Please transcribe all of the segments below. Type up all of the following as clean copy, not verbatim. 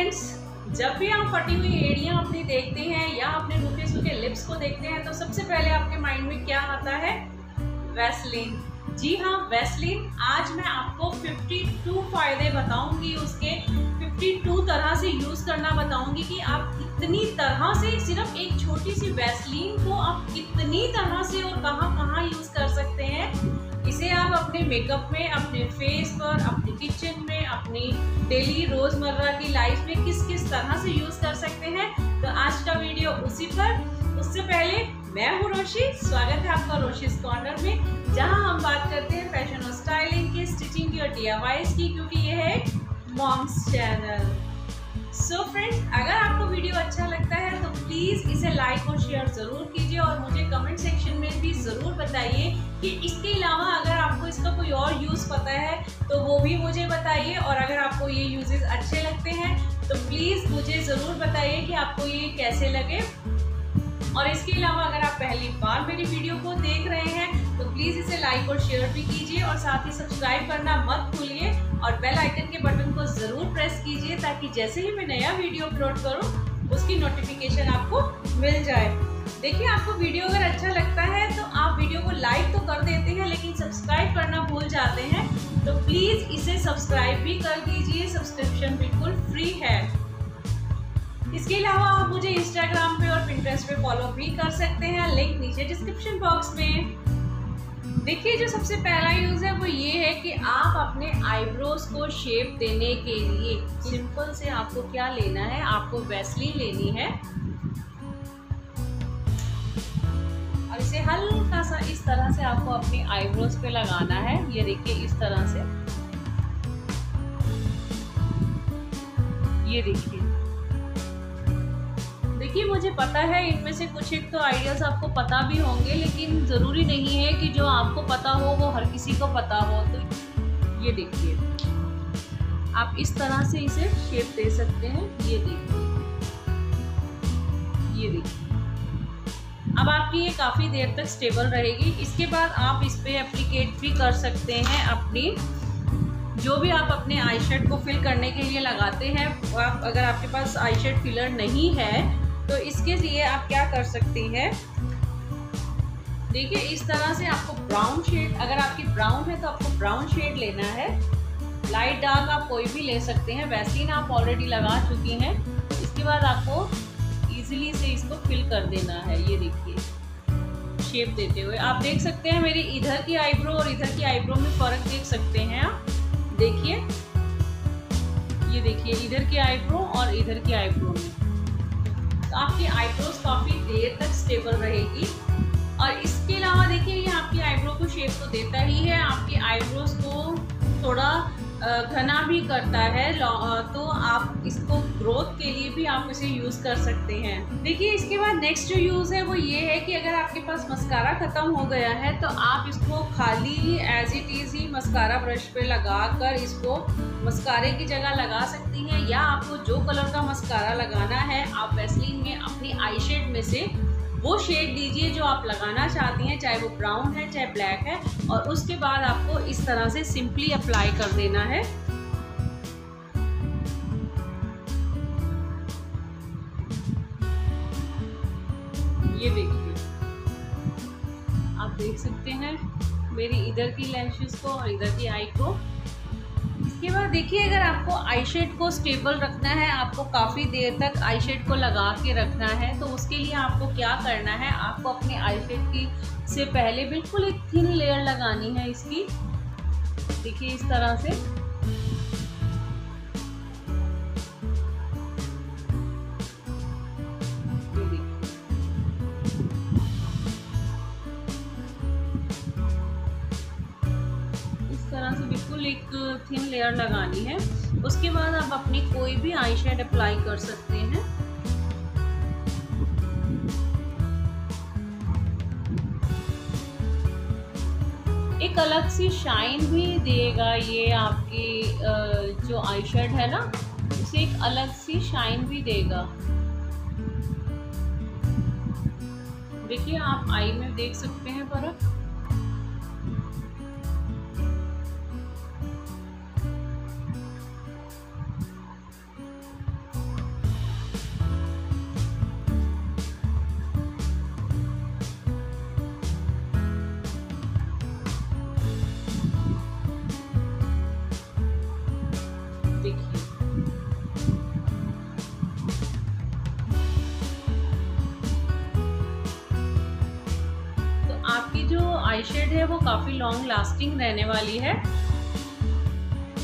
Friends, जब भी आप फटी हुई एड़ियाँ अपनी देखते हैं या अपने रूखे सूखे लिप्स को देखते हैं तो सबसे पहले आपके माइंड में क्या आता है? वैसलीन। जी हाँ, वैसलीन। आज मैं आपको 52 फायदे बताऊंगी, उसके 52 तरह से यूज करना बताऊंगी कि आप कितनी तरह से सिर्फ एक छोटी सी वैसलीन को आप कितनी तरह से और कहाँ कहाँ यूज कर सकते हैं। इसे आप अपने मेकअप में, अपने फेस पर, अपने किचन में, अपनी डेली रोजमर्रा की लाइफ में किस किस तरह से यूज कर सकते हैं। तो आज का वीडियो उसी पर। उससे पहले मैं हूँ रोशी, स्वागत है आपका रोशीज कॉर्नर में, जहां हम बात करते हैं फैशन और स्टाइलिंग की, स्टिचिंग की और DIYs की, क्योंकि ये है मॉम्स चैनल। सो फ्रेंड्स, अगर आपको वीडियो अच्छा लगता है तो प्लीज़ इसे लाइक और शेयर ज़रूर कीजिए और मुझे कमेंट सेक्शन में भी ज़रूर बताइए कि इसके अलावा अगर आपको इसका कोई और यूज़ पता है तो वो भी मुझे बताइए। और अगर आपको ये यूजेस अच्छे लगते हैं तो प्लीज़ मुझे ज़रूर बताइए कि आपको ये कैसे लगे। और इसके अलावा अगर आप पहली बार मेरी वीडियो को देख रहे हैं तो प्लीज़ इसे लाइक और शेयर भी कीजिए और साथ ही सब्सक्राइब करना मत भूलिए और बेल आइकन के बटन को ज़रूर प्रेस कीजिए ताकि जैसे ही मैं नया वीडियो अपलोड करूं उसकी नोटिफिकेशन आपको मिल जाए। देखिए, आपको वीडियो अगर अच्छा लगता है तो आप वीडियो को लाइक तो कर देते हैं लेकिन सब्सक्राइब करना भूल जाते हैं, तो प्लीज़ इसे सब्सक्राइब भी कर दीजिए। सब्सक्रिप्शन बिल्कुल फ्री है। इसके अलावा आप मुझे इंस्टाग्राम पे और पिंटरेस्ट पे फॉलो भी कर सकते हैं, लिंक नीचे डिस्क्रिप्शन बॉक्स में। देखिए, जो सबसे पहला यूज है वो ये है कि आप अपने आईब्रोज को शेप देने के लिए सिंपल से आपको क्या लेना है, आपको वैसलीन लेनी है और इसे हल्का सा इस तरह से आपको अपनी आईब्रोज पे लगाना है। ये देखिए, इस तरह से, ये देखिए। देखिए, मुझे पता है इनमें से कुछ एक तो आइडियाज़ आपको पता भी होंगे, लेकिन ज़रूरी नहीं है कि जो आपको पता हो वो हर किसी को पता हो। तो ये देखिए, आप इस तरह से इसे शेप दे सकते हैं। ये देखिए, ये देखिए। अब आपकी ये काफ़ी देर तक स्टेबल रहेगी। इसके बाद आप इस पर एप्लीकेट भी कर सकते हैं अपनी जो भी आप अपने आई शेड को फिल करने के लिए लगाते हैं। आप अगर आपके पास आई शेड फिलर नहीं है तो इसके लिए आप क्या कर सकती हैं, देखिए इस तरह से आपको ब्राउन शेड, अगर आपकी ब्राउन है तो आपको ब्राउन शेड लेना है। लाइट डार्क आप कोई भी ले सकते हैं, वैसलीन आप ऑलरेडी लगा चुकी हैं। इसके बाद आपको इजीली से इसको फिल कर देना है। ये देखिए, शेप देते हुए आप देख सकते हैं मेरी इधर की आईब्रो और इधर की आईब्रो में फ़र्क देख सकते हैं आप। देखिए, ये देखिए, इधर की आईब्रो और इधर की आईब्रो में तो आपकी आईब्रोज काफ़ी देर तक स्टेबल रहेगी। और इसके अलावा देखिए, ये आपकी आईब्रो को शेप तो देता ही है, आपकी आईब्रोज को थोड़ा घना भी करता है, तो आप इसको ग्रोथ के लिए भी आप इसे यूज़ कर सकते हैं। देखिए, इसके बाद नेक्स्ट जो यूज़ है वो ये है कि अगर आपके पास मस्कारा ख़त्म हो गया है तो आप इसको खाली एज इट इज़ ही मस्कारा ब्रश पे लगा कर इसको मस्कारे की जगह लगा सकती हैं, या आपको जो कलर का मस्कारा लगाना है आप वैसलीन में अपनी आई शेड में से वो शेड लीजिए जो आप लगाना चाहती हैं, चाहे वो ब्राउन है चाहे ब्लैक है, और उसके बाद आपको इस तरह से सिंपली अप्लाई कर देना है। ये देखिए, आप देख सकते हैं मेरी इधर की लैशेस को और इधर की आई को। इसके बाद देखिए, अगर आपको आई शेड को स्टेबल रखना है, आपको काफ़ी देर तक आई शेड को लगा के रखना है, तो उसके लिए आपको क्या करना है, आपको अपने आई शेड की से पहले बिल्कुल एक थिन लेयर लगानी है इसकी। देखिए, इस तरह से बिल्कुल एक थिन लेयर लगानी है। उसके बाद आप अपनी कोई भी आई शेड अप्लाई कर सकते हैं। एक अलग सी शाइन भी देगा ये आपकी जो आई शेड है ना, उसे एक अलग सी शाइन भी देगा। देखिए, आप आई में देख सकते हैं फर्क। है वो काफ़ी लॉन्ग लास्टिंग रहने वाली है।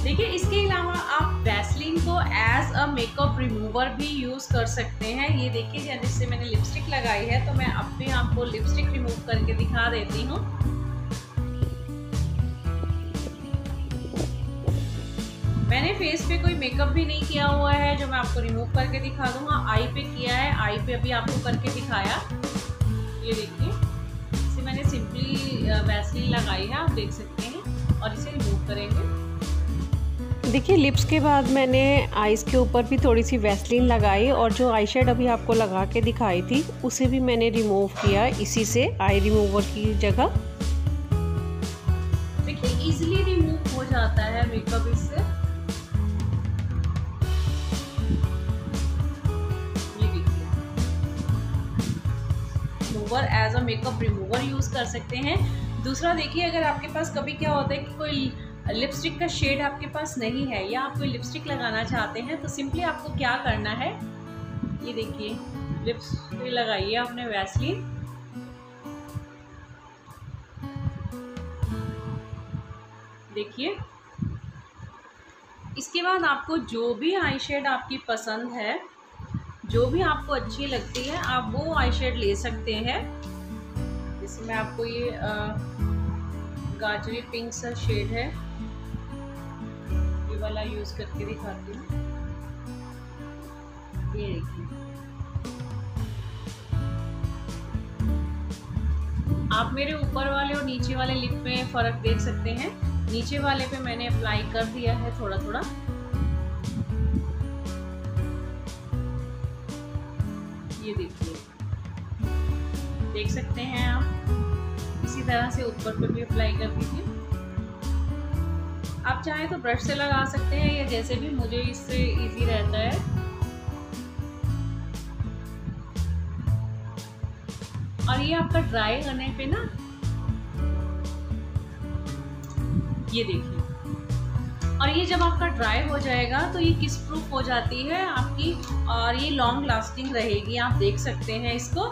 देखिए इसके अलावा आप वैसलीन को एज अ मेकअप रिमूवर भी यूज़ कर सकते हैं। ये देखिए जैसे मैंने लिपस्टिक लगाई है तो मैं अब भी आपको लिपस्टिक रिमूव करके दिखा देती हूँ। मैंने फेस पे कोई मेकअप भी नहीं किया हुआ है जो मैं आपको रिमूव करके दिखा दूंगा। आई पे किया है, आई पे अभी आपको करके दिखाया। ये देखिए इसे मैंने सिंपली वैसलीन लगाई है, आप देख सकते हैं, और इसे रिमूव करेंगे। देखिए लिप्स के बाद मैंने आईज़ के ऊपर भी थोड़ी सी वैसलीन लगाई और जो आई शेड अभी आपको लगा के दिखाई थी उसे भी मैंने रिमूव किया इसी से, आई रिमूवर की जगह। देखिए इजीली रिमूव हो जाता है मेकअप इससे। As a makeup remover use कर सकते हैं। दूसरा देखिए अगर आपके पास कभी क्या होता है कि कोई लिपस्टिक का शेड आपके पास नहीं है या आप कोई लिपस्टिक लगाना चाहते हैं तो सिंपली आपको क्या करना है, ये देखिए लिप्स पे लगाइए आपने वैसलीन। देखिए इसके बाद आपको जो भी आई शेड आपकी पसंद है, जो भी आपको अच्छी लगती है, आप वो आई शेड ले सकते हैं। जैसे मैं आपको ये गाजरी पिंक सा शेड है, ये वाला यूज करके दिखाती हूँ। ये देखिए आप मेरे ऊपर वाले और नीचे वाले लिप में फ़र्क देख सकते हैं। नीचे वाले पे मैंने अप्लाई कर दिया है थोड़ा थोड़ा। ये देखिए देख सकते हैं आप, इसी तरह से ऊपर पे भी अप्लाई कर दीजिए। आप चाहें तो ब्रश से लगा सकते हैं या जैसे भी, मुझे इससे इजी रहता है। और ये आपका ड्राई होने पे ना, ये देखिए, और ये जब आपका ड्राई हो जाएगा तो ये किस प्रूफ हो जाती है आपकी, और ये लॉन्ग लास्टिंग रहेगी। आप देख सकते हैं इसको,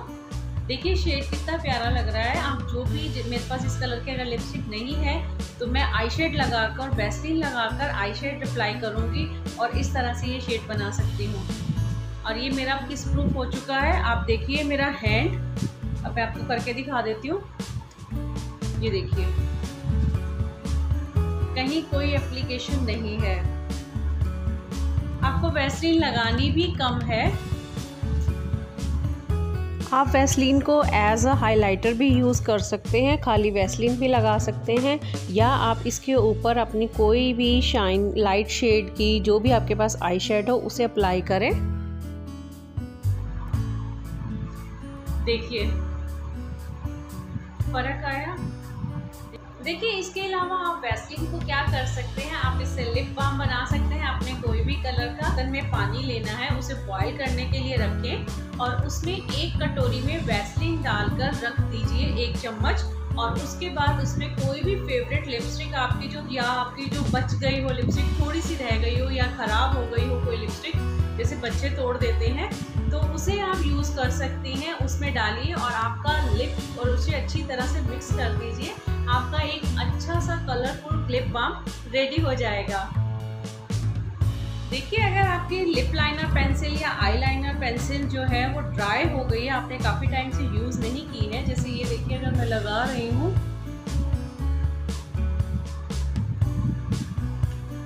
देखिए शेड कितना प्यारा लग रहा है। आप जो भी, मेरे पास इस कलर की अगर लिपस्टिक नहीं है तो मैं आई शेड लगाकर, वैसलीन लगाकर आई शेड अप्लाई करूँगी और इस तरह से ये शेड बना सकती हूँ। और ये मेरा किस प्रूफ हो चुका है, आप देखिए मेरा हैंड, अब मैं आपको करके दिखा देती हूँ। ये देखिए कहीं कोई एप्लीकेशन नहीं है, आपको वैसलीन लगानी भी कम है। आप वैसलीन को एज अ हाइलाइटर भी यूज़ कर सकते हैं, खाली वैसलीन भी लगा सकते हैं, या आप इसके ऊपर अपनी कोई भी शाइन लाइट शेड की जो भी आपके पास आई शेड हो उसे अप्लाई करें। देखिए फर्क आया। देखिए इसके अलावा आप वैसलीन को क्या कर सकते हैं, आप इससे लिप बाम बना सकते हैं। आपने कोई भी कलर का बर्तन में पानी लेना है, उसे बॉईल करने के लिए रखें और उसमें एक कटोरी में वैसलीन डालकर रख दीजिए 1 चम्मच, और उसके बाद उसमें कोई भी फेवरेट लिपस्टिक आपकी जो, या आपकी जो बच गई हो लिपस्टिक, थोड़ी सी रह गई हो या ख़राब हो गई हो कोई लिपस्टिक, जैसे बच्चे तोड़ देते हैं, तो उसे आप यूज़ कर सकते हैं। उसमें डालिए और आपका लिप, और उसे अच्छी तरह से मिक्स कर दीजिए, आपका एक अच्छा सा कलरफुल लिप बाम रेडी हो जाएगा। देखिए अगर आपकी लिप लाइनर पेंसिल या आई लाइनर पेंसिल जो है वो ड्राई हो गई है, आपने काफ़ी टाइम से यूज़ नहीं की है, जैसे ये देखिए अगर मैं लगा रही हूँ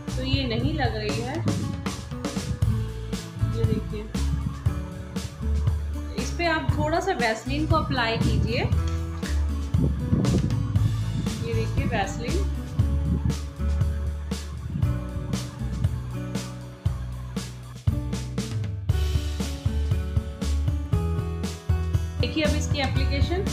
तो ये नहीं लग रही है। ये देखिए इस पे आप थोड़ा सा वैसलीन को अप्लाई कीजिए। ये देखिए वैसलीन, देखिए अब इसकी एप्लीकेशन।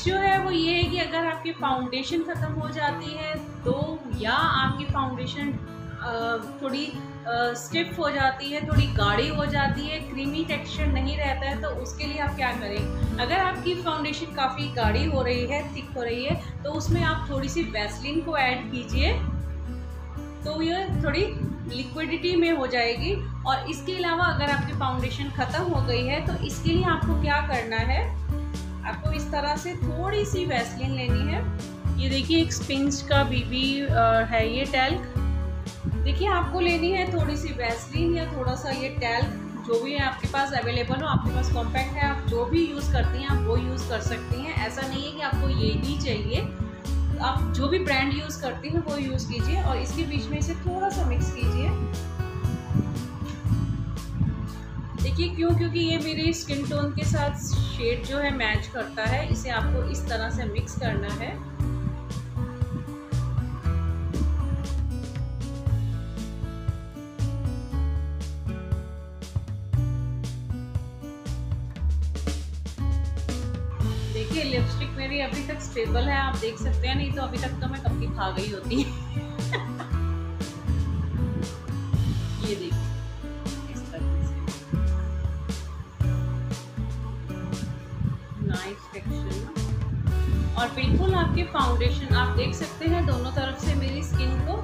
जो है वो ये है कि अगर आपकी फाउंडेशन ख़त्म हो जाती है तो, या आपकी फाउंडेशन थोड़ी स्टिफ हो जाती है, थोड़ी गाढ़ी हो जाती है, क्रीमी टेक्सचर नहीं रहता है, तो उसके लिए आप क्या करें, अगर आपकी फाउंडेशन काफ़ी गाढ़ी हो रही है, थिक हो रही है, तो उसमें आप थोड़ी सी वैसलीन को ऐड कीजिए, तो ये थोड़ी लिक्विडिटी में हो जाएगी। और इसके अलावा अगर आपकी फाउंडेशन ख़त्म हो गई है तो इसके लिए आपको क्या करना है, आपको इस तरह से थोड़ी सी वैसलीन लेनी है। ये देखिए एक स्पिंज का बीबी है ये टैल्क, देखिए आपको लेनी है थोड़ी सी वैसलीन या थोड़ा सा ये टैल्क, जो भी है आपके पास अवेलेबल हो, आपके पास कॉम्पैक्ट है, आप जो भी यूज़ करती हैं आप वो यूज़ कर सकती हैं। ऐसा नहीं है कि आपको ये ही चाहिए, आप जो भी ब्रांड यूज़ करती हैं वो यूज़ कीजिए और इसके बीच में इसे थोड़ा सा मिक्स कीजिए। देखिए क्योंकि ये मेरी स्किन टोन के साथ शेड जो है मैच करता है, इसे आपको इस तरह से मिक्स करना है। देखिए लिपस्टिक मेरी अभी तक स्टेबल है, आप देख सकते हैं, नहीं तो अभी तक तो मैं कब की खा गई होती। ये देखिए इस तरह से नाइस टेक्सचर और बिल्कुल आपके फाउंडेशन आप देख सकते हैं दोनों तरफ से मेरी स्किन को।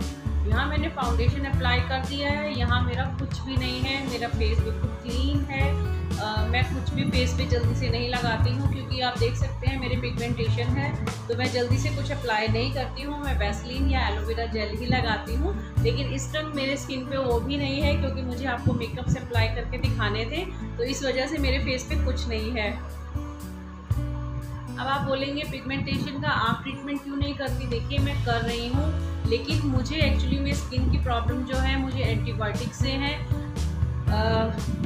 यहाँ मैंने फाउंडेशन अप्लाई कर दिया है, यहाँ मेरा कुछ भी नहीं है, मेरा फेस बिल्कुल क्लीन है। मैं कुछ भी फेस पे जल्दी से नहीं लगाती हूँ क्योंकि आप देख सकते हैं मेरे पिगमेंटेशन है, तो मैं जल्दी से कुछ अप्लाई नहीं करती हूँ, मैं वैसलीन या एलोवेरा जेल ही लगाती हूँ। लेकिन इस टाइम मेरे स्किन पे वो भी नहीं है क्योंकि मुझे आपको मेकअप से अप्लाई करके दिखाने थे, तो इस वजह से मेरे फेस पे कुछ नहीं है। अब आप बोलेंगे पिगमेंटेशन का आप ट्रीटमेंट क्यों नहीं करती, देखिए मैं कर रही हूँ, लेकिन मुझे एक्चुअली में स्किन की प्रॉब्लम जो है मुझे एंटीबायोटिक से है।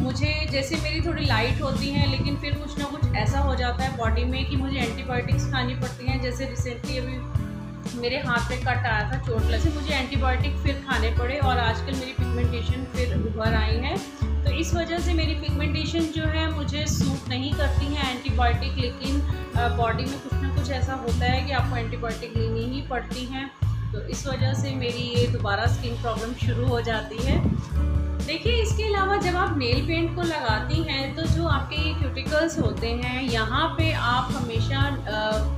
मुझे जैसे मेरी थोड़ी लाइट होती हैं, लेकिन फिर कुछ ना कुछ ऐसा हो जाता है बॉडी में कि मुझे एंटीबायोटिक्स खानी पड़ती हैं। जैसे रिसेंटली अभी मेरे हाथ पे कट आया था चोट लगी, मुझे एंटीबायोटिक फिर खाने पड़े और आजकल मेरी पिगमेंटेशन फिर उभर आई है। तो इस वजह से मेरी पिगमेंटेशन जो है मुझे सूट नहीं करती है एंटीबायोटिक, लेकिन बॉडी में कुछ ना कुछ ऐसा होता है कि आपको एंटीबायोटिक लेनी ही पड़ती हैं। तो इस वजह से मेरी ये दोबारा स्किन प्रॉब्लम शुरू हो जाती है। देखिए इसके अलावा जब आप नेल पेंट को लगाती हैं तो जो आपके ये क्यूटिकल्स होते हैं, यहाँ पे आप हमेशा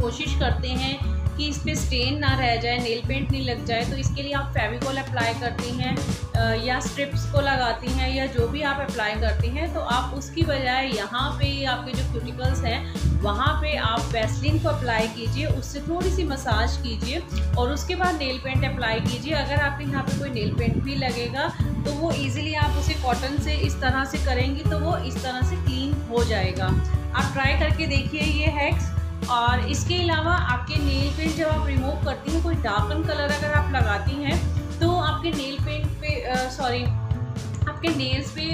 कोशिश करते हैं कि इस पे स्टेन ना रह जाए, नेल पेंट नहीं लग जाए, तो इसके लिए आप फेविकोल अप्लाई करती हैं या स्ट्रिप्स को लगाती हैं या जो भी आप अप्लाई करती हैं, तो आप उसकी बजाय यहाँ पे आपके जो क्यूटिकल्स हैं वहाँ पे आप वैसलीन को अप्लाई कीजिए, उससे थोड़ी सी मसाज कीजिए और उसके बाद नेल पेंट अप्लाई कीजिए। अगर आपके यहाँ पे कोई नेल पेंट भी लगेगा तो वो इजीली आप उसे कॉटन से इस तरह से करेंगी तो वो इस तरह से क्लीन हो जाएगा। आप ट्राई करके देखिए ये हैक्स। और इसके अलावा आपके नेल पेंट जब आप रिमूव करती हैं, कोई डार्कन कलर अगर आप लगाती हैं तो आपके नेल पेंट पे आपके नेल्स पे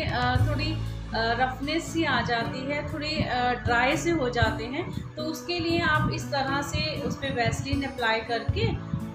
थोड़ी रफनेस सी आ जाती है, थोड़ी ड्राई से हो जाते हैं, तो उसके लिए आप इस तरह से उस पर वैसलीन अप्लाई करके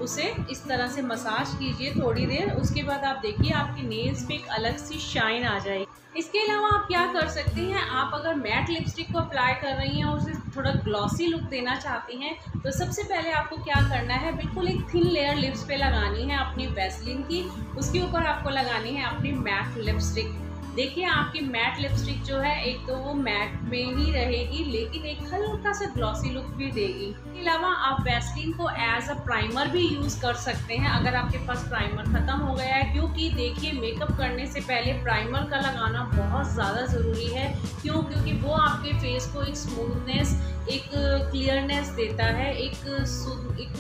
उसे इस तरह से मसाज कीजिए थोड़ी देर। उसके बाद आप देखिए आपकी नेल्स पे एक अलग सी शाइन आ जाएगी। इसके अलावा आप क्या कर सकती हैं, आप अगर मैट लिपस्टिक को अप्लाई कर रही हैं और उसे थोड़ा ग्लॉसी लुक देना चाहती हैं तो सबसे पहले आपको क्या करना है, बिल्कुल एक थिन लेयर लिप्स पे लगानी है अपनी वैसलीन की, उसके ऊपर आपको लगानी है अपनी मैट लिपस्टिक। देखिए आपकी मैट लिपस्टिक जो है एक तो वो मैट में ही रहेगी लेकिन एक हल्का सा ग्लॉसी लुक भी देगी। इसके अलावा आप वैसलीन को एज अ प्राइमर भी यूज़ कर सकते हैं अगर आपके पास प्राइमर ख़त्म हो गया है, क्योंकि देखिए मेकअप करने से पहले प्राइमर का लगाना बहुत ज़्यादा ज़रूरी है। क्योंकि वो आपके फेस को एक स्मूथनेस, एक क्लियरनेस देता है, एक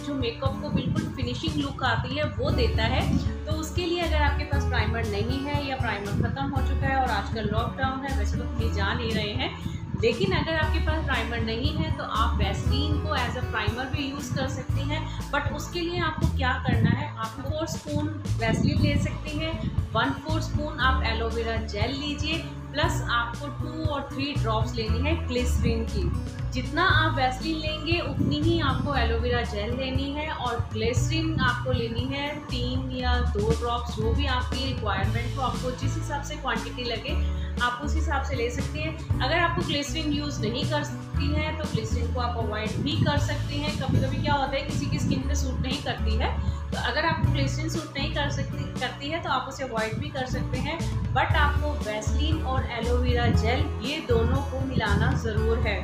जो मेकअप को बिल्कुल फिनिशिंग लुक आती है वो देता है। तो उसके लिए अगर आपके पास प्राइमर नहीं है या प्राइमर ख़त्म हो चुका है और आजकल लॉकडाउन है, वैसे तो कहीं जा नहीं रहे हैं, लेकिन अगर आपके पास प्राइमर नहीं है तो आप वैसलीन को एज अ प्राइमर भी यूज़ कर सकती हैं। बट उसके लिए आपको क्या करना है, आप 4 स्पून वैसलीन ले सकती हैं, 1/4 स्पून आप एलोवेरा जेल लीजिए, प्लस आपको 2 और 3 ड्रॉप्स लेनी है ग्लिसरीन की। जितना आप वैसलीन लेंगे उतनी ही आपको एलोवेरा जेल लेनी है और ग्लिसरीन आपको लेनी है 3 या 2 ड्रॉप्स, जो भी आपकी रिक्वायरमेंट हो, आपको जिस हिसाब से क्वांटिटी लगे आप उस हिसाब से ले सकती हैं। अगर आपको ग्लिसरीन यूज़ नहीं कर सकती हैं तो ग्लिसरीन को आप अवॉइड भी कर सकती हैं। कभी कभी क्या होता है किसी की स्किन पे सूट नहीं करती है, तो अगर आपको ग्लिसरीन सूट नहीं करती है तो आप उसे अवॉइड भी कर सकते हैं। बट आपको वैसलीन और एलोवेरा जेल ये दोनों को मिलाना ज़रूर है।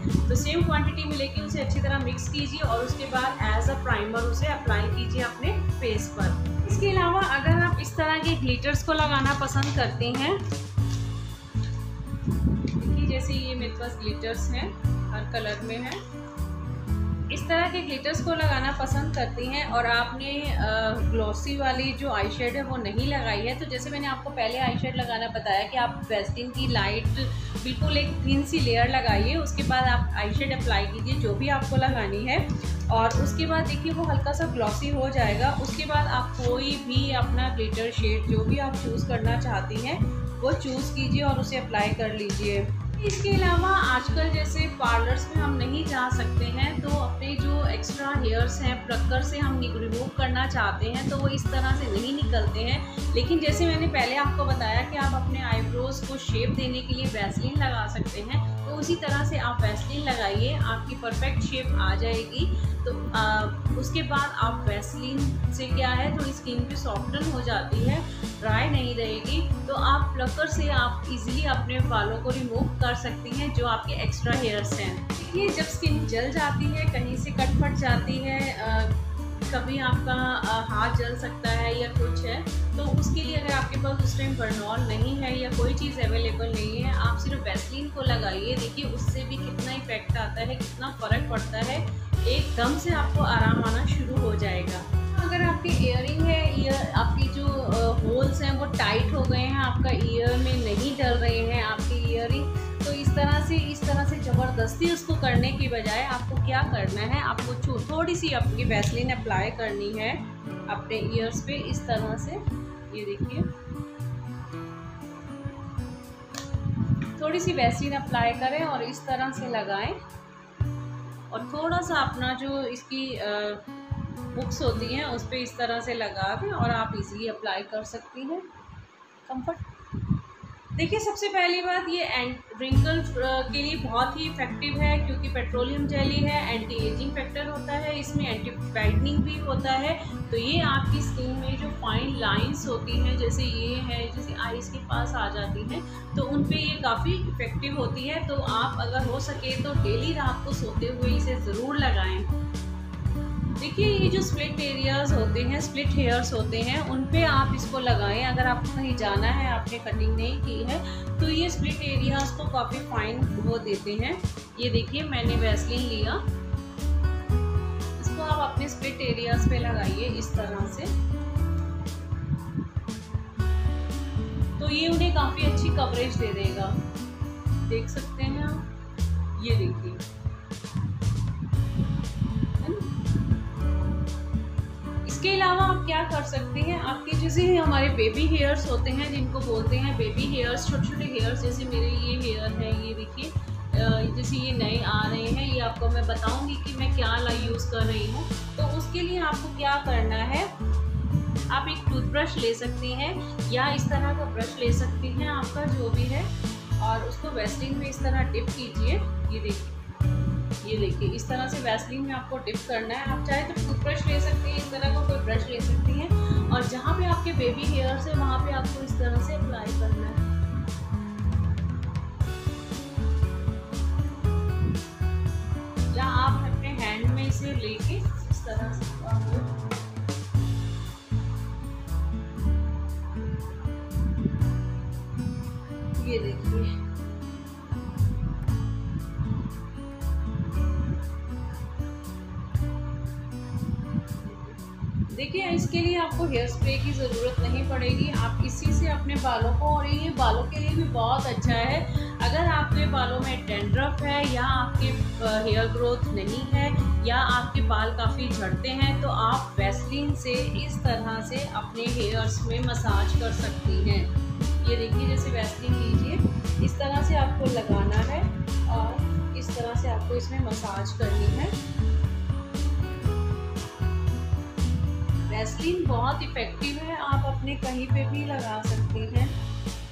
तो सेम क्वांटिटी में लेके उसे अच्छी तरह मिक्स कीजिए और उसके बाद एज अ प्राइमर उसे अप्लाई कीजिए अपने फेस पर। इसके अलावा अगर आप इस तरह के ग्लिटर्स को लगाना पसंद करते हैं, देखिए जैसे ये मेरे पास ग्लिटर्स हैं, हर कलर में है, इस तरह के ग्लिटर्स को लगाना पसंद करती हैं और आपने ग्लॉसी वाली जो आई शेड है वो नहीं लगाई है, तो जैसे मैंने आपको पहले आई शेड लगाना बताया कि आप वैसलीन की लाइट बिल्कुल एक थिन सी लेयर लगाइए, उसके बाद आप आई शेड अप्लाई कीजिए जो भी आपको लगानी है, और उसके बाद देखिए वो हल्का सा ग्लॉसी हो जाएगा। उसके बाद आप कोई भी अपना ग्लिटर शेड जो भी आप चूज़ करना चाहती हैं वो चूज़ कीजिए और उसे अप्लाई कर लीजिए। इसके अलावा आजकल जैसे पार्लर्स में हम नहीं जा सकते हैं, तो अपने जो एक्स्ट्रा हेयर्स हैं प्लकर से हम रिमूव करना चाहते हैं तो वो इस तरह से नहीं निकलते हैं। लेकिन जैसे मैंने पहले आपको बताया कि आप अपने आईब्रोज़ को शेप देने के लिए वैसलीन लगा सकते हैं, तो उसी तरह से आप वैसलीन लगाइए, आपकी परफेक्ट शेप आ जाएगी। तो उसके बाद आप वैसलीन से क्या है थोड़ी स्किन भी सॉफ्टन हो जाती है, ड्राई नहीं रहेगी, तो आप प्लकर से आप इजीली अपने बालों को रिमूव कर सकती हैं जो आपके एक्स्ट्रा हेयर्स हैं। ये जब स्किन जल जाती है, कहीं से कट फट जाती है, कभी आपका हाथ जल सकता है या कुछ है, तो उसके लिए अगर आपके पास उस टाइम बर्नॉल नहीं है या कोई चीज़ अवेलेबल नहीं है, आप सिर्फ वैसलीन को लगाइए। देखिए उससे भी कितना इफेक्ट आता है, कितना फ़र्क पड़ता है, एकदम से आपको आराम आना शुरू हो जाएगा। अगर आपकी ईयरिंग है, आपकी जो होल्स हैं वो टाइट हो गए हैं, आपका ईयर में नहीं डल रहे हैं आपकी ईयरिंग, तो इस तरह से ज़बरदस्ती उसको करने की बजाय आपको क्या करना है, आपको थोड़ी सी अपनी वैसलीन अप्लाई करनी है अपने ईयर्स पे इस तरह से। ये देखिए थोड़ी सी वैसलीन अप्लाई करें और इस तरह से लगाएं, और थोड़ा सा अपना जो इसकी बुक्स होती हैं उस पर इस तरह से लगा के और आप इजीली अप्लाई कर सकती हैं कंफर्ट। देखिए सबसे पहली बात, ये रिंकल के लिए बहुत ही इफ़ेक्टिव है क्योंकि पेट्रोलियम जेली है, एंटी एजिंग फैक्टर होता है, इसमें एंटी ब्राइटनिंग भी होता है। तो ये आपकी स्किन में जो फाइन लाइंस होती हैं, जैसे ये है, जैसे आईज के पास आ जाती हैं, तो उन पे ये काफ़ी इफ़ेक्टिव होती है। तो आप अगर हो सके तो डेली रात को सोते हुए इसे ज़रूर लगाएं। देखिए ये जो स्प्लिट एरियाज़ होते हैं, स्प्लिट हेयर्स होते हैं, उन पे आप इसको लगाएं। अगर आपको कहीं जाना है, आपने कटिंग नहीं की है, तो ये स्प्लिट एरियाज़ को काफ़ी फाइन हो देते हैं। ये देखिए मैंने वैसलीन लिया, इसको आप अपने स्प्लिट एरियाज़ पे लगाइए इस तरह से, तो ये उन्हें काफ़ी अच्छी कवरेज दे देगा। देख सकते हैं आप, ये देखिए इसके अलावा आप क्या कर सकते हैं, आपके जैसे हमारे बेबी हेयर्स होते हैं जिनको बोलते हैं बेबी हेयर्स, छोटे छोटे हेयर्स, जैसे मेरे ये हेयर है, ये देखिए जैसे ये नए आ रहे हैं, ये आपको मैं बताऊंगी कि मैं क्या यूज़ कर रही हूँ। तो उसके लिए आपको क्या करना है, आप एक टूथब्रश ले सकती हैं या इस तरह का ब्रश ले सकती हैं आपका जो भी है, और उसको वैसलीन में इस तरह डिप कीजिए। ये देखिए इस तरह से वैसलीन में आपको डिप करना है। आप चाहे तो टूथब्रश ले सकती हैं, इस तरह का कोई ब्रश ले सकती हैं, और जहाँ पे आपके बेबी हेयर्स है वहाँ पे आपको इस तरह से अप्लाई करना है। या आप अपने हैंड में इसे लेके इस तरह से ये देखिए देखिए इसके लिए आपको हेयर स्प्रे की ज़रूरत नहीं पड़ेगी, आप इसी से अपने बालों को, और ये बालों के लिए भी बहुत अच्छा है। अगर आपके बालों में डैंड्रफ है या आपके हेयर ग्रोथ नहीं है या आपके बाल काफ़ी झड़ते हैं, तो आप वैसलीन से इस तरह से अपने हेयर्स में मसाज कर सकती हैं। ये देखिए जैसे वैसलीन लीजिए, इस तरह से आपको लगाना है और इस तरह से आपको इसमें मसाज करनी है। वैसलीन बहुत इफ़ेक्टिव है, आप अपने कहीं पे भी लगा सकते हैं।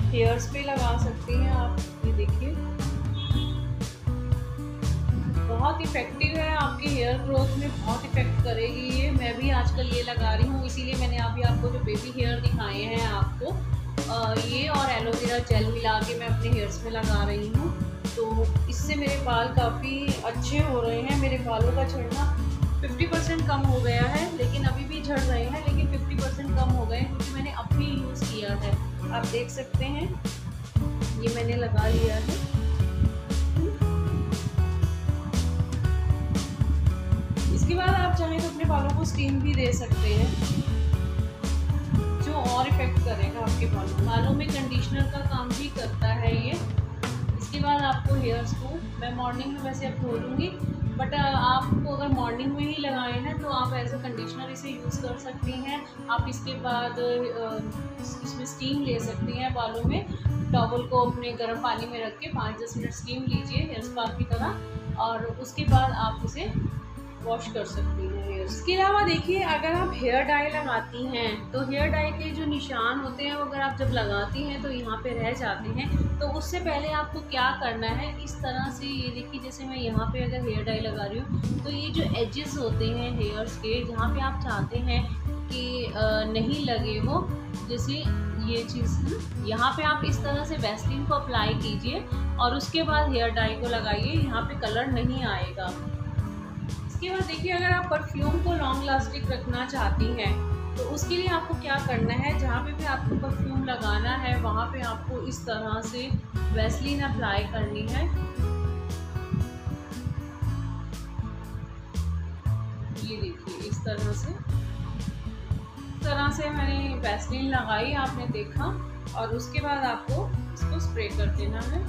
हेयर्स पे लगा सकती हैं आप। ये देखिए बहुत इफ़ेक्टिव है, आपकी हेयर ग्रोथ में बहुत इफ़ेक्ट करेगी ये। मैं भी आजकल ये लगा रही हूँ, इसीलिए मैंने अभी आपको जो बेबी हेयर दिखाए हैं आपको ये और एलोवेरा जेल मिला के मैं अपने हेयर्स में लगा रही हूँ। तो इससे मेरे बाल काफ़ी अच्छे हो रहे हैं। मेरे बालों का झड़ना 50% कम हो गया है, लेकिन अभी भी झड़ रहे हैं, लेकिन 50% कम हो गए क्योंकि मैंने अभी यूज़ किया है। आप देख सकते हैं ये मैंने लगा लिया है। इसके बाद आप चाहें तो अपने बालों को स्टीम भी दे सकते हैं, जो और इफेक्ट करेगा आपके बालों में कंडीशनर का काम भी करता है ये। इसके बाद आपको हेयर्स को मैं मॉर्निंग में वैसे अब धो लूँगी, बट आपको अगर मॉर्निंग में ही लगाए हैं तो आप एज अ कंडीशनर इसे यूज़ कर सकती हैं। आप इसके बाद इसमें स्टीम ले सकती हैं बालों में। टॉवल को अपने गर्म पानी में रख के 5-10 मिनट स्टीम लीजिए हेयर स्पा की तरह, और उसके बाद आप उसे वॉश कर सकती हैं हेयर। इसके अलावा देखिए, अगर आप हेयर डाई लगाती हैं तो हेयर डाई के जो निशान होते हैं वो अगर आप जब लगाती हैं तो यहाँ पे रह जाते हैं। तो उससे पहले आपको क्या करना है, इस तरह से ये देखिए, जैसे मैं यहाँ पे अगर हेयर डाई लगा रही हूँ तो ये जो एजेस होते हैं हेयर्स के, जहाँ पे आप चाहते हैं कि नहीं लगे वो, जैसे ये चीज़ यहाँ पे आप इस तरह से वैसलीन को अप्लाई कीजिए और उसके बाद हेयर डाई को लगाइए, यहाँ पे कलर नहीं आएगा। इसके बाद देखिए, अगर आप परफ्यूम को लॉन्ग लास्टिंग रखना चाहती हैं तो उसके लिए आपको क्या करना है, जहाँ पे भी आपको परफ्यूम लगाना है वहाँ पे आपको इस तरह से वैसलीन अप्लाई करनी है। ये देखिए इस तरह से मैंने वैसलीन लगाई, आपने देखा, और उसके बाद आपको इसको स्प्रे कर देना है।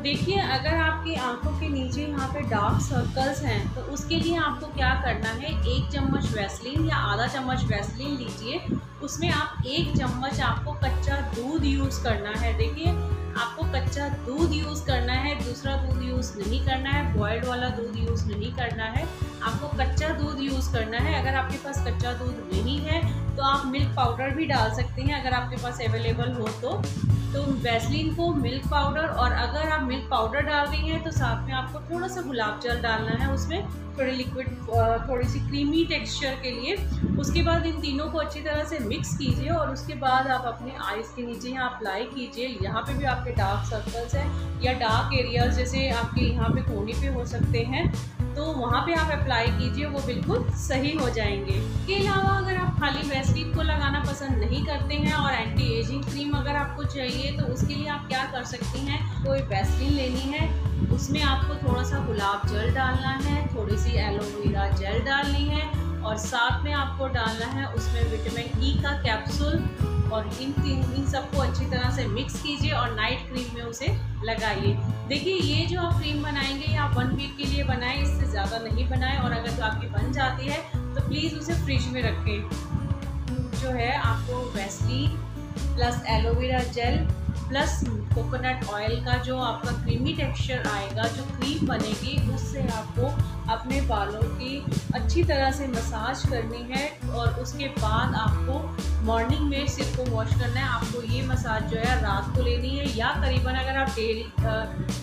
देखिए, अगर आपकी आंखों के नीचे यहाँ पे डार्क सर्कल्स हैं तो उसके लिए आपको क्या करना है, 1 चम्मच वैसलीन या आधा चम्मच वैसलीन लीजिए, उसमें आप 1 चम्मच आपको कच्चा दूध यूज़ करना है। देखिए, आपको कच्चा दूध यूज़ करना है, दूसरा दूध यूज़ नहीं करना है, बॉयल्ड वाला दूध यूज़ नहीं करना है, आपको कच्चा दूध यूज़ करना है। अगर आपके पास कच्चा दूध नहीं है तो आप मिल्क पाउडर भी डाल सकते हैं, अगर आपके पास अवेलेबल हो तो वैसलीन को मिल्क पाउडर, और अगर आप मिल्क पाउडर डाल रही हैं तो साथ में आपको थोड़ा सा गुलाब जल डालना है, उसमें थोड़ी लिक्विड, थोड़ी सी क्रीमी टेक्सचर के लिए। उसके बाद इन तीनों को अच्छी तरह से मिक्स कीजिए और उसके बाद आप अपने आईज़ के नीचे यहाँ अप्लाई कीजिए। यहाँ पे भी आपके डार्क सर्कल्स हैं या डार्क एरियाज जैसे आपके यहाँ पे कोने पे हो सकते हैं, तो वहाँ पे आप अप्लाई कीजिए, वो बिल्कुल सही हो जाएंगे। इसके अलावा अगर आप खाली वैसलीन को लगाना पसंद नहीं करते हैं और एंटी एजिंग क्रीम अगर आपको चाहिए तो उसके लिए आप क्या कर सकती हैं, कोई वैसलीन लेनी है, उसमें आपको थोड़ा सा गुलाब जल डालना है, थोड़ी सी एलोवेरा जेल डालनी है, और साथ में आपको डालना है उसमें विटामिन ई का कैप्सूल, और इन सबको अच्छी तरह से मिक्स कीजिए और नाइट क्रीम में उसे लगाइए। देखिए, ये जो आप क्रीम बनाएंगे ये आप 1 वीक के लिए बनाएं, इससे ज़्यादा नहीं बनाएं, और अगर जो आपकी बन जाती है तो प्लीज़ उसे फ्रिज में रखें। जो है आपको Vaseline plus aloe vera gel plus coconut oil का जो आपका क्रीमी टेक्सचर आएगा, जो क्रीम बनेगी, उससे आपको अपने बालों की अच्छी तरह से मसाज करनी है, और उसके बाद आपको मॉर्निंग में सिर को वॉश करना है। आपको ये मसाज जो है रात को लेनी है, या करीबन अगर आप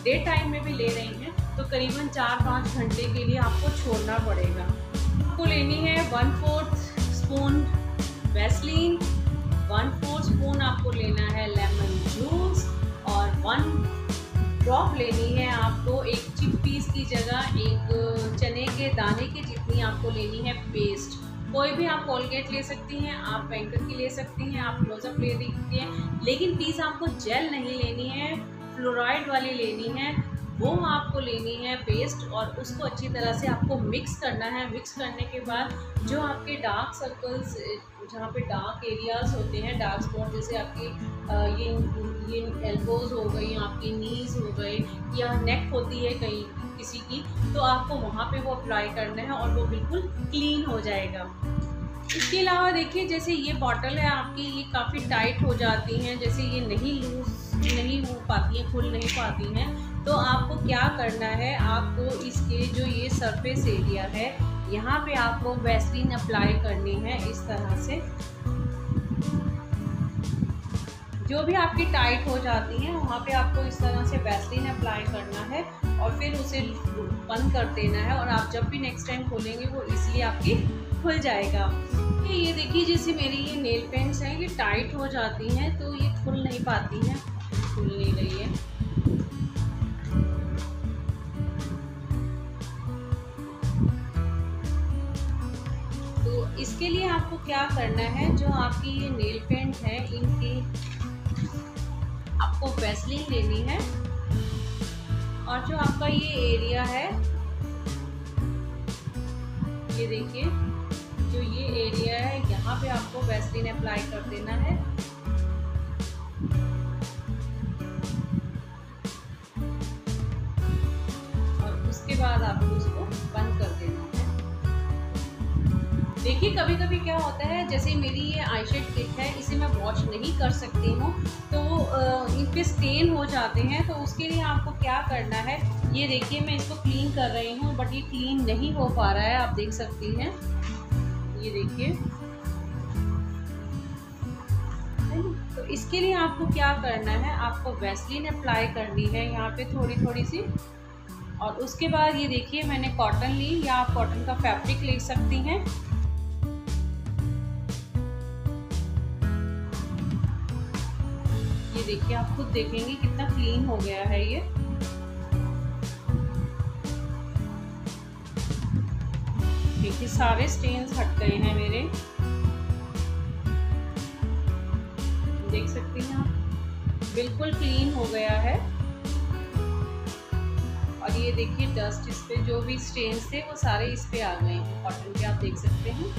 डे टाइम में भी ले रही हैं तो करीबन 4-5 घंटे के लिए आपको छोड़ना पड़ेगा। आपको लेनी है 1/4 स्पून वैसलीन, 1/4 स्पून आपको लेना है लेमन जूस, और 1 ड्रॉप लेनी है आपको एक चिकपीस की जगह एक चने के दाने की जितनी आपको लेनी है पेस्ट। कोई भी आप कोलगेट ले सकती हैं, आप बैंकर की ले सकती हैं, आप क्लोजअप ले सकती हैं, लेकिन प्लीज़ आपको जेल नहीं लेनी है, फ्लोराइड वाली लेनी है, वो आपको लेनी है पेस्ट, और उसको अच्छी तरह से आपको मिक्स करना है। मिक्स करने के बाद जो आपके डार्क सर्कल्स, जहाँ पे डार्क एरियाज़ होते हैं, डार्क स्पॉट, जैसे आपकी ये एल्बोज हो गई, आपकी नीज़ हो गए, या नेक होती है कहीं किसी की, तो आपको वहाँ पे वो अप्लाई करना है और वो बिल्कुल क्लीन हो जाएगा। इसके अलावा देखिए, जैसे ये बॉटल है आपकी, ये काफ़ी टाइट हो जाती हैं, जैसे ये नहीं लूज नहीं हो पाती हैं, खुल नहीं पाती हैं, तो आपको क्या करना है, आपको इसके जो ये सरफेस एरिया है यहाँ पे आपको वैसलीन अप्लाई करनी है इस तरह से। जो भी आपकी टाइट हो जाती हैं वहाँ पे आपको इस तरह से वैसलीन अप्लाई करना है और फिर उसे बंद कर देना है, और आप जब भी नेक्स्ट टाइम खोलेंगे वो इसलिए आपकी खुल जाएगा। ये देखिए जैसे मेरी ये नेल पेंट्स हैं ये टाइट हो जाती हैं तो ये खुल नहीं पाती हैं, खुल नहीं रही है। तो इसके लिए आपको क्या करना है, जो आपकी ये नेल पेंट है इनकी आपको वैसलीन लेनी है, और जो आपका ये एरिया है ये देखिए जो ये एरिया है यहाँ पे आपको वैसलीन अप्लाई कर देना है। और उसके बाद आपको उसको बंद कर देना है। देखिए कभी कभी क्या होता है, जैसे मेरी ये आईशेड किट है इसे मैं वॉश नहीं कर सकती हूँ तो इन पे स्टेन हो जाते हैं, तो उसके लिए आपको क्या करना है, ये देखिए मैं इसको क्लीन कर रही हूँ बट ये क्लीन नहीं हो पा रहा है, आप देख सकती हैं, ये देखिए। तो इसके लिए आपको क्या करना है, आपको वैसलीन अप्लाई करनी है यहाँ पे थोड़ी थोड़ी सी, और उसके बाद ये देखिए मैंने कॉटन ली, या आप कॉटन का फैब्रिक ले सकती हैं। ये देखिए आप खुद देखेंगे कितना क्लीन हो गया है ये। देखिए सारे स्टेन्स हट गए हैं मेरे, देख सकती हैं आप, बिल्कुल क्लीन हो गया है। और ये देखिए डस्ट इस पे जो भी स्टेन्स थे वो सारे इस पे आ गए हैं कॉटन पे, आप देख सकते हैं।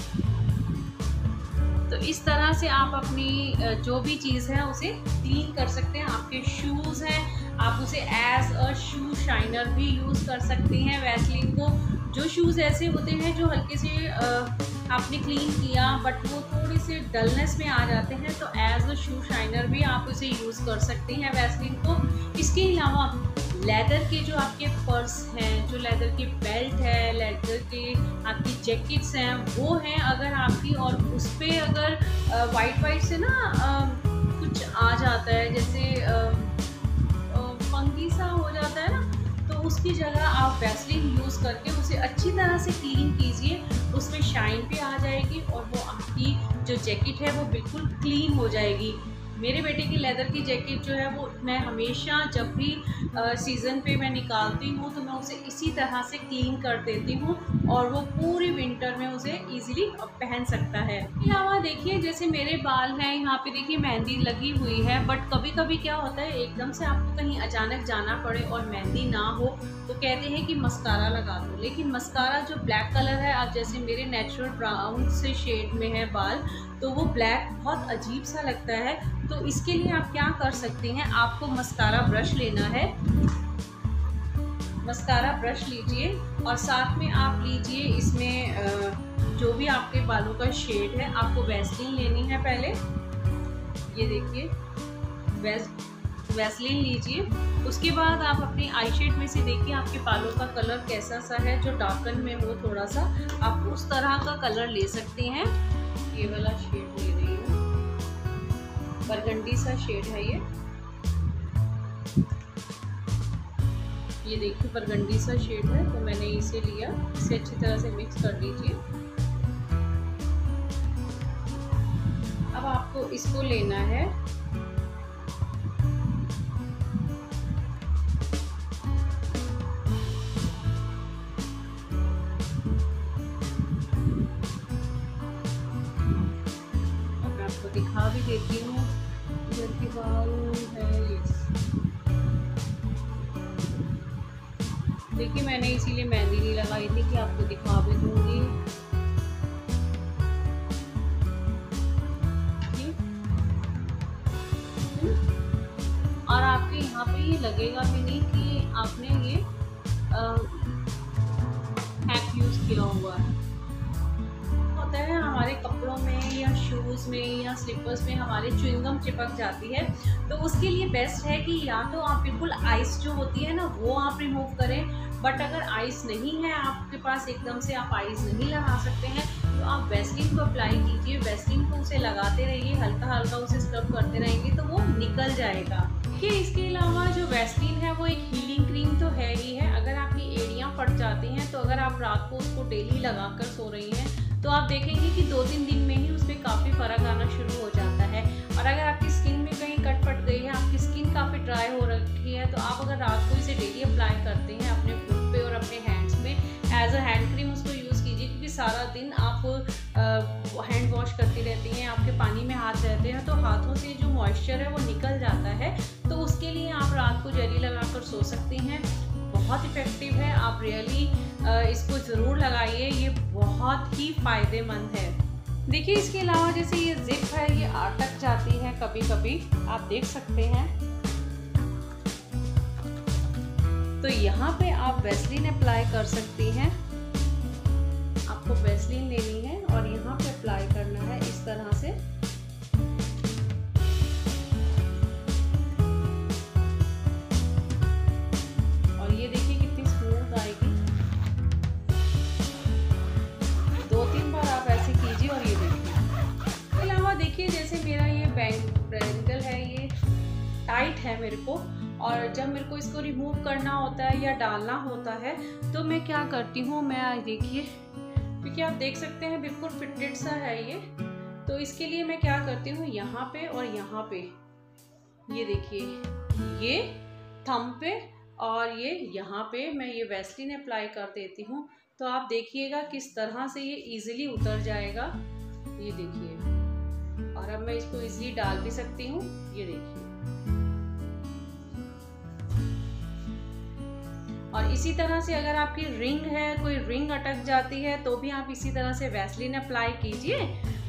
तो इस तरह से आप अपनी जो भी चीज़ है उसे क्लीन कर सकते हैं। आपके शूज़ हैं आप उसे एज अ शू शाइनर भी यूज़ कर सकते हैं वैसलीन को। जो शूज़ ऐसे होते हैं जो हल्के से आपने क्लीन किया बट वो थोड़ी से डलनेस में आ जाते हैं, तो एज अ शू शाइनर भी आप उसे यूज़ कर सकते हैं वैसलीन को। इसके अलावा लेदर के जो आपके पर्स हैं, जो लेदर की बेल्ट है, लेदर के आपकी जैकेट्स हैं वो हैं अगर आपकी, और उस पर अगर वाइट से ना कुछ आ जाता है, जैसे फंगी सा हो जाता है ना, तो उसकी जगह आप वैसलीन यूज़ करके उसे अच्छी तरह से क्लीन कीजिए, उसमें शाइन भी आ जाएगी और वो आपकी जो जैकेट है वो बिल्कुल क्लीन हो जाएगी। मेरे बेटे की लेदर की जैकेट जो है वो मैं हमेशा जब भी सीज़न पे मैं निकालती हूँ तो मैं उसे इसी तरह से क्लीन कर देती हूँ और वो पूरी विंटर में उसे इजीली पहन सकता है। इसके अलावा देखिए जैसे मेरे बाल हैं, यहाँ पे देखिए मेहंदी लगी हुई है, बट कभी कभी क्या होता है एकदम से आपको कहीं अचानक जाना पड़े और मेहंदी ना हो तो कहते हैं कि मस्कारा लगा दो, लेकिन मस्कारा जो ब्लैक कलर है, अब जैसे मेरे नेचुरल ब्राउन से शेड में है बाल, तो वो ब्लैक बहुत अजीब सा लगता है। तो इसके लिए आप क्या कर सकते हैं, आपको मस्कारा ब्रश लेना है, मस्कारा ब्रश लीजिए और साथ में आप लीजिए इसमें जो भी आपके बालों का शेड है, आपको वैसलीन लेनी है पहले, ये देखिए वैसलीन लीजिए। उसके बाद आप अपनी आई शेड में से देखिए आपके बालों का कलर कैसा सा है, जो डार्कन में हो थोड़ा सा, आप उस तरह का कलर ले सकते हैं। ये वाला शेड ले रही हूँ, बरगंडी सा शेड है ये देखिए बरगंडी सा शेड है, तो मैंने इसे लिया, इसे अच्छी तरह से मिक्स कर लीजिए। अब आपको इसको लेना है, दिखा भी देती हूँ इधर के बाल है ये, देखिए मैंने इसीलिए मेहंदी नहीं लगाई थी कि आपको दिखा भी दूंगी। और आपके यहाँ पे ये लगेगा भी नहीं कि आपने ये हैक यूज़ किया हुआ है। होता है हमारे कपड़ों में या शूज़ में या स्लीपर्स में हमारे च्युइंगम चिपक जाती है, तो उसके लिए बेस्ट है कि या तो आप बिल्कुल आइस जो होती है ना वो आप रिमूव करें। बट अगर आइस नहीं है आपके पास, एकदम से आप आइस नहीं लगा सकते हैं, तो आप वैसलीन को अप्लाई कीजिए। वैसलीन को उसे लगाते रहिए, हल्का हल्का उसे स्क्रब करते रहेंगे तो वो निकल जाएगा। देखिए इसके अलावा जो वैसलीन है वो एक हीलिंग क्रीम तो है ही है। अगर आपकी एड़ियाँ फट जाती हैं तो अगर आप रात को उसको डेली लगा कर सो रही हैं तो आप देखेंगे कि 2-3 दिन में ही उसमें काफ़ी फ़र्क आना शुरू हो जाता है। और अगर आपकी स्किन में कहीं कट फट गई है, आपकी स्किन काफ़ी ड्राई हो रखी है, तो आप अगर रात को इसे डेली अप्लाई करते हैं अपने फुट पे और अपने हैंड्स में एज अ हैंड क्रीम उसको यूज़ कीजिए, क्योंकि सारा दिन आप हैंड वॉश करती रहती हैं, आपके पानी में हाथ रहते हैं तो हाथों से जो मॉइस्चर है वो निकल जाता है। तो उसके लिए आप रात को जेली लगा कर सो सकती हैं। बहुत इफ़ेक्टिव है, आप रियली इसको ज़रूर लगाइए, ये बहुत ही फ़ायदेमंद है। देखिए इसके अलावा जैसे ये जिप है ये अटक जाती है कभी कभी, आप देख सकते हैं। तो यहाँ पे आप वैसलीन अप्लाई कर सकती हैं। आपको वैसलीन लेनी है और यहाँ पे अप्लाई करना है इस तरह से। और ये देखिए कितनी स्मूथ आएगी। 2-3 बार आप ऐसे कीजिए और ये देखिए। इसके अलावा देखिए जैसे मेरा ये बैंगल है ये टाइट है मेरे को, और जब मेरे को इसको रिमूव करना होता है या डालना होता है तो मैं क्या करती हूँ, मैं देखिए क्योंकि आप देख सकते हैं बिल्कुल फिटेड सा है ये, तो इसके लिए मैं क्या करती हूँ यहाँ पे और यहाँ पे, ये देखिए ये थंब पे और ये यहाँ पे मैं ये वैसलीन अप्लाई कर देती हूँ। तो आप देखिएगा किस तरह से ये इजीली उतर जाएगा, ये देखिए। और अब मैं इसको इजीली डाल भी सकती हूँ, ये देखिए। और इसी तरह से अगर आपकी रिंग है, कोई रिंग अटक जाती है तो भी आप इसी तरह से वैसलीन अप्लाई कीजिए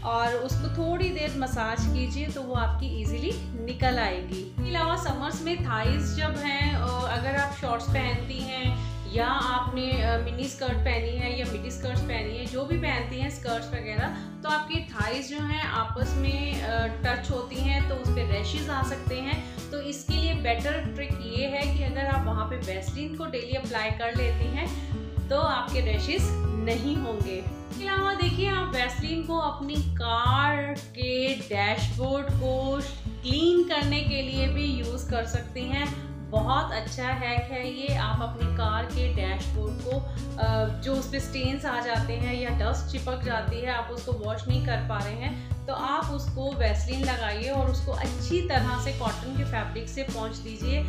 और उसको थोड़ी देर मसाज कीजिए तो वो आपकी इजीली निकल आएगी। इसके अलावा समर्स में थाइज जब हैं, अगर आप शॉर्ट्स पहनती हैं या आपने मिनी स्कर्ट पहनी है या मिडी स्कर्ट्स पहनी है, जो भी पहनती हैं स्कर्ट्स वगैरह, तो आपकी थाइज जो हैं आपस में टच होती हैं तो उस पर रैशेस आ सकते हैं। तो इसके लिए बेटर ट्रिक ये है कि अगर आप वहाँ पे वैसलीन को डेली अप्लाई कर लेती हैं तो आपके रैशेस नहीं होंगे। इसके अलावा देखिए आप वैसलीन को अपनी कार के डैशबोर्ड को क्लीन करने के लिए भी यूज़ कर सकती हैं। बहुत अच्छा हैक है ये। आप अपनी कार के डैशबोर्ड को जो उस पर स्टेन्स आ जाते हैं या डस्ट चिपक जाती है, आप उसको वॉश नहीं कर पा रहे हैं, तो आप उसको वैसलीन लगाइए और उसको अच्छी तरह से कॉटन के फैब्रिक से पोंछ दीजिए,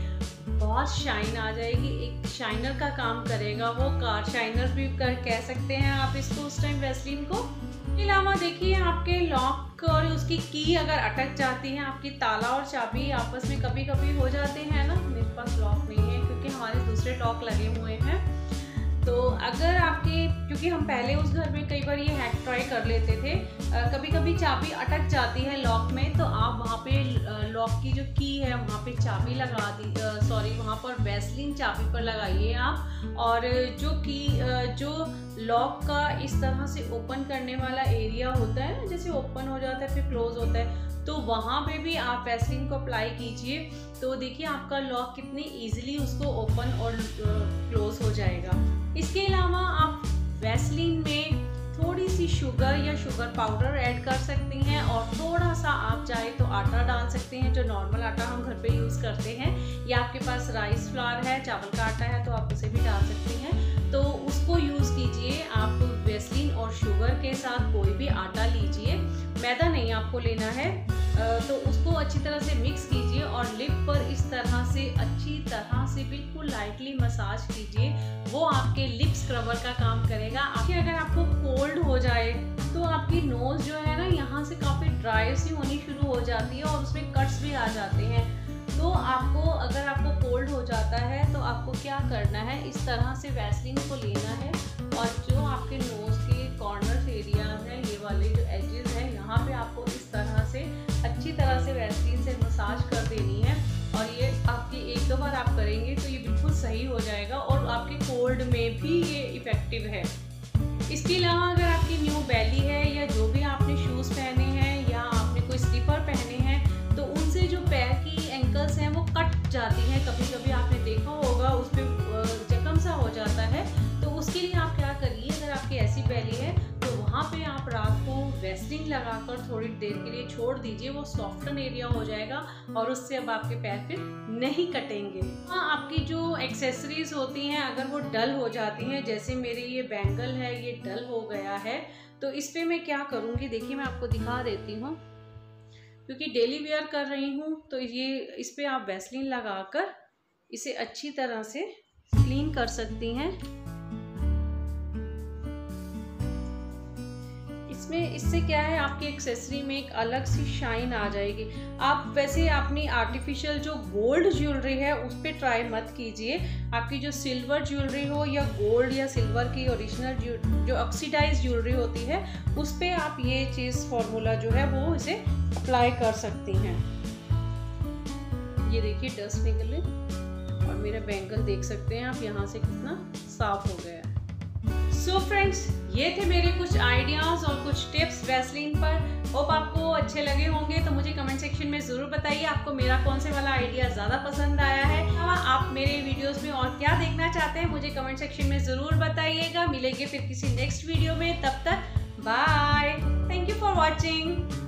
बहुत शाइन आ जाएगी। एक शाइनर का काम करेगा वो, कार शाइनर भी कह सकते हैं आप इसको उस टाइम वैसलीन को। इसके अलावा देखिए आपके लॉक और उसकी की अगर अटक जाती है, आपकी ताला और चाबी आपस में कभी कभी हो जाते हैं ना, मेरे पास लॉक नहीं है क्योंकि हमारे दूसरे लॉक लगे हुए हैं, तो अगर आपके, क्योंकि हम पहले उस घर में कई बार ये हैक ट्राई कर लेते थे, कभी कभी चाबी अटक जाती है लॉक में, तो आप वहाँ पे लॉक की जो की है वहाँ पे चाबी लगा दी, वहाँ पर वैसलीन चाबी पर लगाइए आप, और जो लॉक का इस तरह से ओपन करने वाला एरिया होता है ना, जैसे ओपन हो जाता है फिर क्लोज होता है, तो वहाँ पे भी आप वैसलीन को अप्लाई कीजिए, तो देखिए आपका लॉक कितनी इजीली उसको ओपन और क्लोज हो जाएगा। इसके अलावा आप वैसलीन में थोड़ी सी शुगर या शुगर पाउडर ऐड कर सकती हैं और थोड़ा सा आप चाहे तो आटा डाल सकते हैं, जो नॉर्मल आटा हम घर पे यूज़ करते हैं, या आपके पास राइस फ्लावर है, चावल का आटा है तो आप उसे भी डाल सकती हैं, तो उसको यूज़ कीजिए। आप वैसलीन और शुगर के साथ कोई भी आटा लीजिए, मैदा नहीं आपको लेना है, तो उसको अच्छी तरह से मिक्स कीजिए और लिप पर इस तरह से अच्छी तरह से बिल्कुल लाइटली मसाज कीजिए, वो आपके लिप स्क्रबर का काम करेगा। अगर आपको कोल्ड हो जाए तो आपकी नोज़ जो है ना यहाँ से काफ़ी ड्राई सी होनी शुरू हो जाती है और उसमें कट्स भी आ जाते हैं, तो आपको अगर आपको कोल्ड हो जाता है तो आपको क्या करना है, इस तरह से वैसलीन को लेना है और जो आपके नोज़ के कॉर्नर एरिया है, ये वाले जो एजेस हैं, यहाँ पे आपको इस तरह से अच्छी तरह से वैसलीन से मसाज कर देनी है, और ये आपकी 1-2 बार आप करेंगे तो ये बिल्कुल सही हो जाएगा और आपके कोल्ड में भी ये इफ़ेक्टिव है। इसके अलावा अगर आपकी न्यू बेली है या वैसलीन लगाकर थोड़ी देर के लिए छोड़ दीजिए, वो सॉफ्टन एरिया हो जाएगा और उससे अब आपके पैर फिर नहीं कटेंगे। हाँ, आपकी जो एक्सेसरीज होती हैं अगर वो डल हो जाती हैं, जैसे मेरे ये बैंगल है ये डल हो गया है, तो इस पे मैं क्या करूँगी देखिए मैं आपको दिखा देती हूँ। क्योंकि डेली वेयर कर रही हूँ तो ये इस पे आप वैसलीन लगाकर इसे अच्छी तरह से क्लीन कर सकती हैं। इससे क्या है आपकी एक्सेसरी में एक अलग सी शाइन आ जाएगी। आप वैसे अपनी आर्टिफिशियल जो गोल्ड ज्वेलरी है उस पर ट्राई मत कीजिए। आपकी जो सिल्वर ज्वेलरी हो या गोल्ड या सिल्वर की ओरिजिनल जो ऑक्सीडाइज ज्वेलरी होती है उस पर आप ये चीज़ फॉर्मूला जो है वो इसे अप्लाई कर सकती हैं। ये देखिए डस्ट निकले और मेरा बैंगल देख सकते हैं आप यहाँ से कितना साफ हो गया है। सो फ्रेंड्स, ये थे मेरे कुछ आइडियाज़ और कुछ टिप्स वैसलीन पर। होप आपको अच्छे लगे होंगे, तो मुझे कमेंट सेक्शन में ज़रूर बताइए आपको मेरा कौन से वाला आइडिया ज़्यादा पसंद आया है। आप मेरे वीडियोस में और क्या देखना चाहते हैं मुझे कमेंट सेक्शन में ज़रूर बताइएगा। मिलेंगे फिर किसी नेक्स्ट वीडियो में, तब तक bye, thank you for watching.